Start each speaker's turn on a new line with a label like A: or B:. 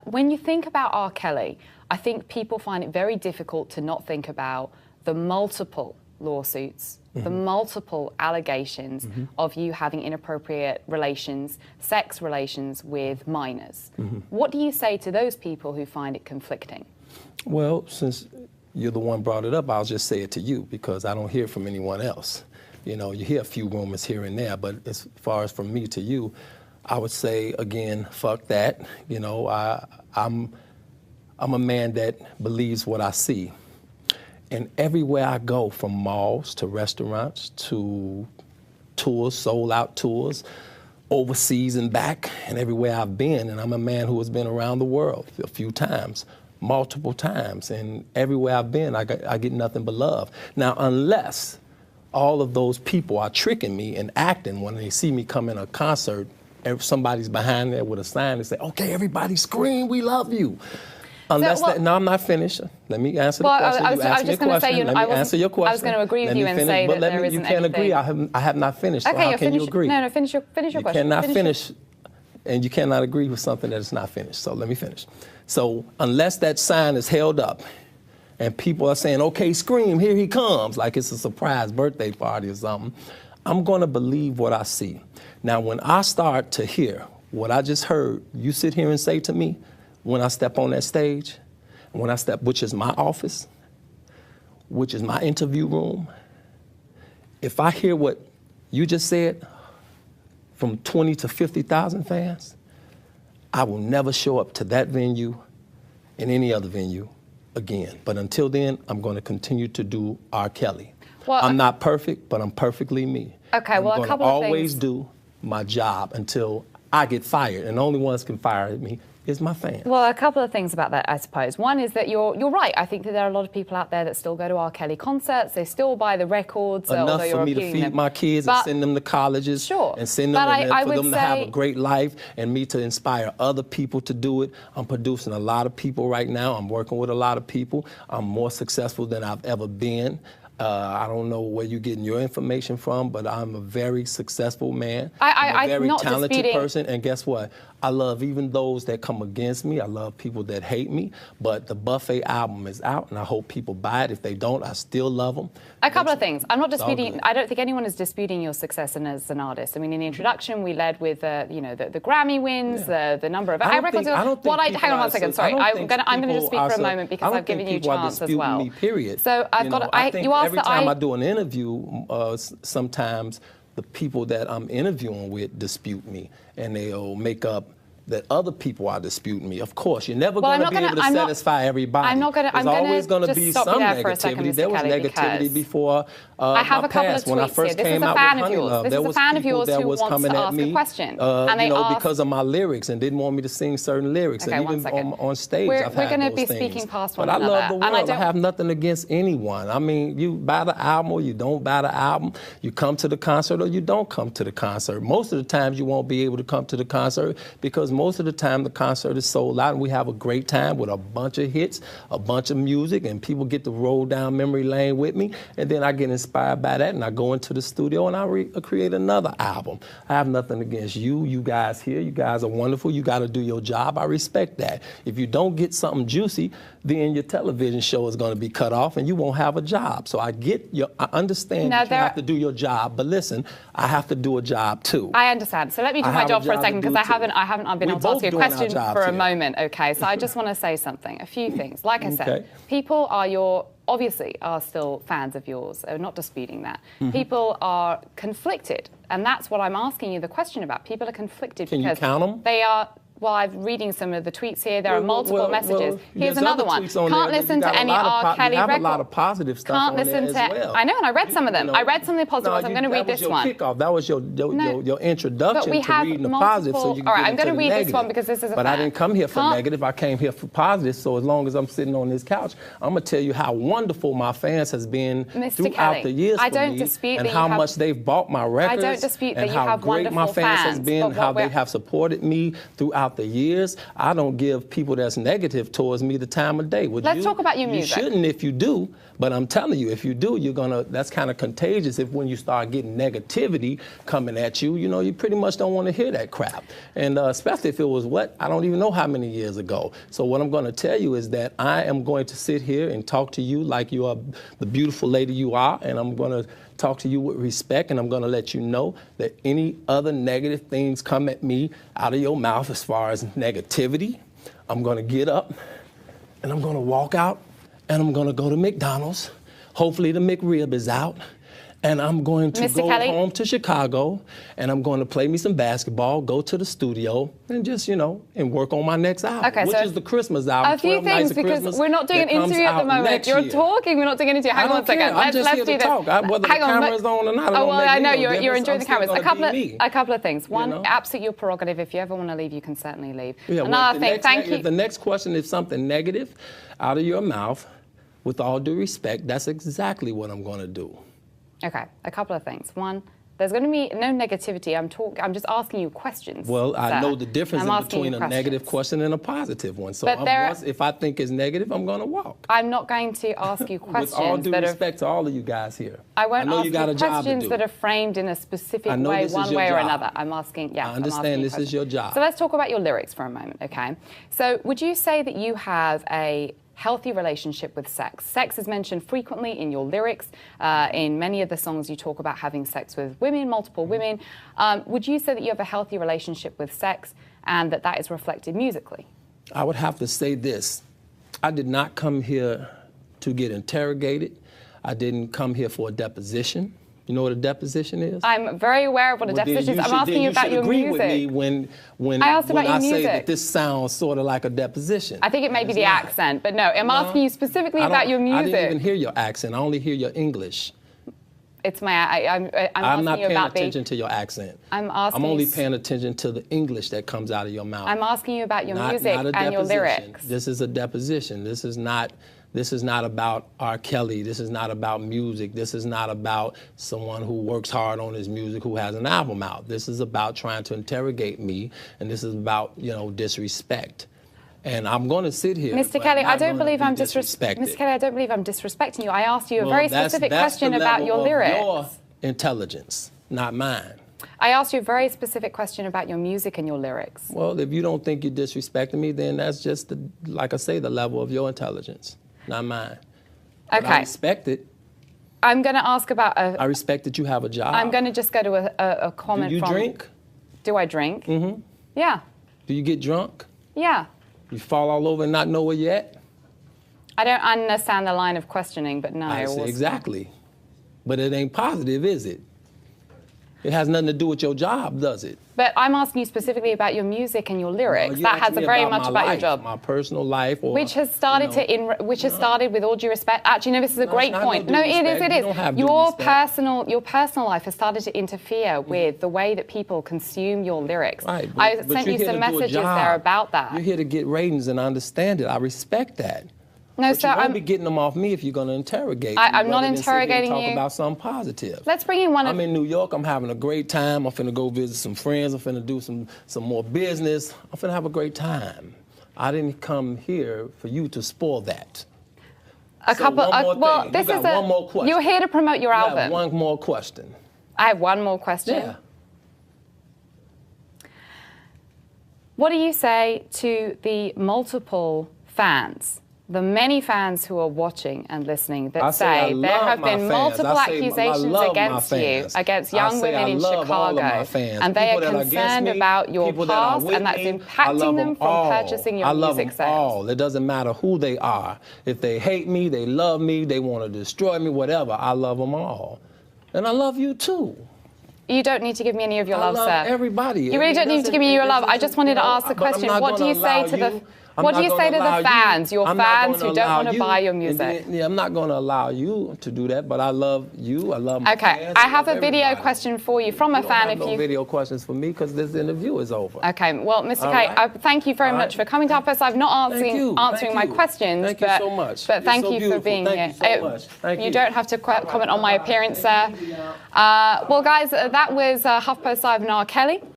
A: When you think about R. Kelly, I think people find it very difficult to not think about the multiple lawsuits, the multiple allegations of you having inappropriate relations, sex relations with minors. What do you say to those people who find it conflicting?
B: Well, since you're the one brought it up, I'll just say it to you because I don't hear from anyone else. You know, you hear a few rumors here and there, but as far as from me to you, I would say, again, fuck that. You know, I'm a man that believes what I see. And everywhere I go, from malls to restaurants to tours, sold-out tours, overseas and back, and everywhere I've been, and I'm a man who has been around the world a few times, multiple times, and everywhere I've been, I get nothing but love. Now, unless all of those people are tricking me and acting when they see me come in a concert, and somebody's behind there with a sign and say, okay, everybody scream, we love you. Unless no, I'm not finished. Let me answer the question.
A: I was just going to say,
B: Let me answer your question.
A: I was going to agree with you and say that there isn't
B: You can't agree. I have not finished.
A: Okay,
B: so how can you agree?
A: No, finish your question.
B: You cannot finish, and you cannot agree with something that is not finished. So let me finish. So unless that sign is held up, and people are saying, okay, scream, here he comes, like it's a surprise birthday party or something, I'm going to believe what I see. Now, when I start to hear what I just heard you sit here and say to me, when I step on that stage, when I step, which is my office, which is my interview room, if I hear what you just said from 20 to 50,000 fans, I will never show up to that venue and any other venue again. But until then, I'm going to continue to do R. Kelly. Well, I'm not perfect, but I'm perfectly me.
A: Okay, well, a couple of things.
B: I'm going to always do my job until I get fired, and the only ones can fire me is my fans.
A: Well, a couple of things about that, I suppose. One is that you're right. I think that there are a lot of people out there that still go to R. Kelly concerts. They still buy the records.
B: Enough for me to feed my kids and send them to colleges.
A: Sure.
B: And send them for them to have a great life and me to inspire other people to do it. I'm producing a lot of people right now. I'm working with a lot of people. I'm more successful than I've ever been. I don't know where you're getting your information from, but I'm a very successful man. I'm a very talented person, and guess what? I love even those that come against me. I love people that hate me, but the Buffet album is out, and I hope people buy it. If they don't, I still love them.
A: A couple of things. I'm not disputing. I don't think anyone is disputing your success as an artist. I mean, in the introduction, we led with the Grammy wins, the number of records. Hang on 1 second. Sorry, I'm going to just speak for a moment because I've given you a chance as well.
B: Period.
A: So I've got.
B: Every time I do an interview, sometimes the people that I'm interviewing with dispute me, and they'll make up that other people are disputing me. Of course, you're never going to be able to satisfy everybody. There's always going to be some negativity. There was negativity before
A: I have
B: my
A: a couple
B: past.
A: of
B: When I
A: tweets
B: first
A: here.
B: came out with Honey Love, there was people that was coming at me, because of my lyrics and didn't want me to sing certain lyrics. And even on stage, I've had those things. We're going to be speaking past one another. But I love the world. I have nothing against anyone. I mean, you buy the album or you don't buy the album. You come to the concert or you don't come to the concert. Most of the times you won't be able to come to the concert because most of the time the concert is sold out and we have a great time with a bunch of hits, a bunch of music, and people get to roll down memory lane with me, and then I get inspired by that and I go into the studio and I create another album. I have nothing against you guys here. You guys are wonderful. You got to do your job. I respect that. If you don't get something juicy, then your television show is going to be cut off and you won't have a job. So I understand that you have to do your job, but listen, I have to do a job too.
A: I understand. So let me do my job for a second because I haven't been able to ask you a question for a moment. Okay, so I just want to say something, a few things. Like I said, people obviously are still fans of yours. I'm not disputing that. People are conflicted, and that's what I'm asking you the question about. People are conflicted because
B: you count them?
A: They are. Well, I'm reading some of the tweets here. There are multiple messages. Here's another one. Can't listen to any R. Kelly record.
B: You have a lot of positive stuff on there as well.
A: I know, and I read some of them. I read some of the positive ones. I'm going to read this one.
B: That was your introduction to reading the positive, so you can
A: all right, I'm going to read this one because this is a
B: But I didn't come here for negative. I came here for positive. So as long as I'm sitting on this couch, I'm going to tell you how wonderful my fans has been throughout the years for me, and how much they've bought my records,
A: I don't dispute that
B: and how great my fans has been, how they have supported me throughout throughout the years, I don't give people that's negative towards me the time of day.
A: Let's talk about your music.
B: You shouldn't if you do, but I'm telling you, if you do, that's kind of contagious. If when you start getting negativity coming at you, you pretty much don't want to hear that crap. And especially if it was I don't even know how many years ago. So what I'm going to tell you is that I am going to sit here and talk to you like you are the beautiful lady you are, and I'm going to talk to you with respect, and I'm going to let you know that any other negative things come at me out of your mouth as far as negativity, I'm going to get up and I'm going to walk out and I'm going to go to McDonald's. Hopefully the McRib is out. And I'm going to go home to Chicago, and I'm going to play me some basketball, go to the studio, and just, and work on my next album, which is the Christmas album.
A: A few things, because we're not doing an interview at the moment. You're talking, we're not doing an interview. Hang on a second.
B: I'm just here to talk. Whether the camera's on or not,
A: I know, you're enjoying the cameras. A couple of things. One, absolutely your prerogative. If you ever want to leave, you can certainly leave. Another thing, thank you.
B: The next question is something negative out of your mouth, with all due respect, that's exactly what I'm going to do.
A: Okay, a couple of things. One, there's going to be no negativity. I'm just asking you questions.
B: Well, I know the difference between a negative question and a positive one. So if I think it's negative, I'm going to walk.
A: I'm not going to ask you questions.
B: With all due respect to all of you guys here.
A: I won't ask you questions that are framed in a specific way, one way or another. I'm asking,
B: I understand this is your job.
A: So let's talk about your lyrics for a moment, okay? So would you say that you have a healthy relationship with sex? Sex is mentioned frequently in your lyrics. In many of the songs you talk about having sex with women, multiple women. Would you say that you have a healthy relationship with sex and that is reflected musically?
B: I would have to say this. I did not come here to get interrogated. I didn't come here for a deposition. You know what a deposition is?
A: I'm very aware of what a deposition is. I'm asking you about your music.
B: You should agree with me when I say that this sounds sort of like a deposition.
A: I think it may be the accent, but no, I'm asking you specifically about your music.
B: I didn't even hear your accent. I only hear your English.
A: It's I'm
B: not paying attention to your accent.
A: I'm
B: only paying attention to the English that comes out of your mouth.
A: I'm asking you about your music and your lyrics.
B: This is a deposition. This is not about R. Kelly. This is not about music. This is not about someone who works hard on his music who has an album out. This is about trying to interrogate me, and this is about, disrespect. And I'm going to sit here.
A: Mr. Kelly, I don't believe I'm disrespecting. Mr. Kelly, I don't believe I'm disrespecting you. I asked you a very specific question about your lyrics.
B: Your intelligence, not mine.
A: I asked you a very specific question about your music and your lyrics.
B: Well, if you don't think you're disrespecting me, then that's just, like I say, the level of your intelligence. Not mine.
A: Okay.
B: But I respect it.
A: I'm going to ask about
B: I respect that you have a job.
A: I'm going to just go to a comment from...
B: Do you drink?
A: Do I drink?
B: Mm-hmm.
A: Yeah.
B: Do you get drunk?
A: Yeah.
B: You fall all over and not know it yet?
A: I don't understand the line of questioning, but no.
B: I see, exactly. But it ain't positive, is it? It has nothing to do with your job, does it?
A: But I'm asking you specifically about your music and your lyrics. That has very much about your job.
B: My personal life.
A: Which has started with all due respect. Actually, no, this is a great point. No, it is. Your personal life has started to interfere with the way that people consume your lyrics.
B: Right,
A: I sent you some messages there about that.
B: You're here to get ratings, and I understand it. I respect that.
A: No,
B: but you won't be getting them off me if you're going to interrogate me.
A: I'm not interrogating you.
B: Talk about something positive.
A: Let's bring in one of...
B: I'm in New York. I'm having a great time. I'm finna go visit some friends. I'm finna do some more business. I'm finna have a great time. I didn't come here for you to spoil that. One more question.
A: You're here to promote your album.
B: Have one more question.
A: I have one more question.
B: Yeah.
A: What do you say to the multiple fans, the many fans who are watching and listening that say there have been multiple accusations against you, against young women in Chicago, and they are concerned about your past and that's impacting them from purchasing your music sales?
B: I love them all. It doesn't matter who they are. If they hate me, they love me, they want to destroy me, whatever, I love them all. And I love you too.
A: You don't need to give me any of your love, sir.
B: I love everybody.
A: You really don't need to give me your love. I just wanted to ask the question, what do you say to the... What do you say to the fans, your fans who don't want to buy your music?
B: I'm not going to allow you to do that, but I love you. I love my fans.
A: Okay, I have a video question for you from a fan.
B: You don't have no video questions for me because this interview is over.
A: Okay, well, Mr. K, thank you very much for coming to our first live. Not answering my questions,
B: thank you so much.
A: But thank you for being here.
B: Thank you so much. Thank you.
A: You don't have to comment on my appearance, sir. Well, guys, that was HuffPost Live and R. Kelly.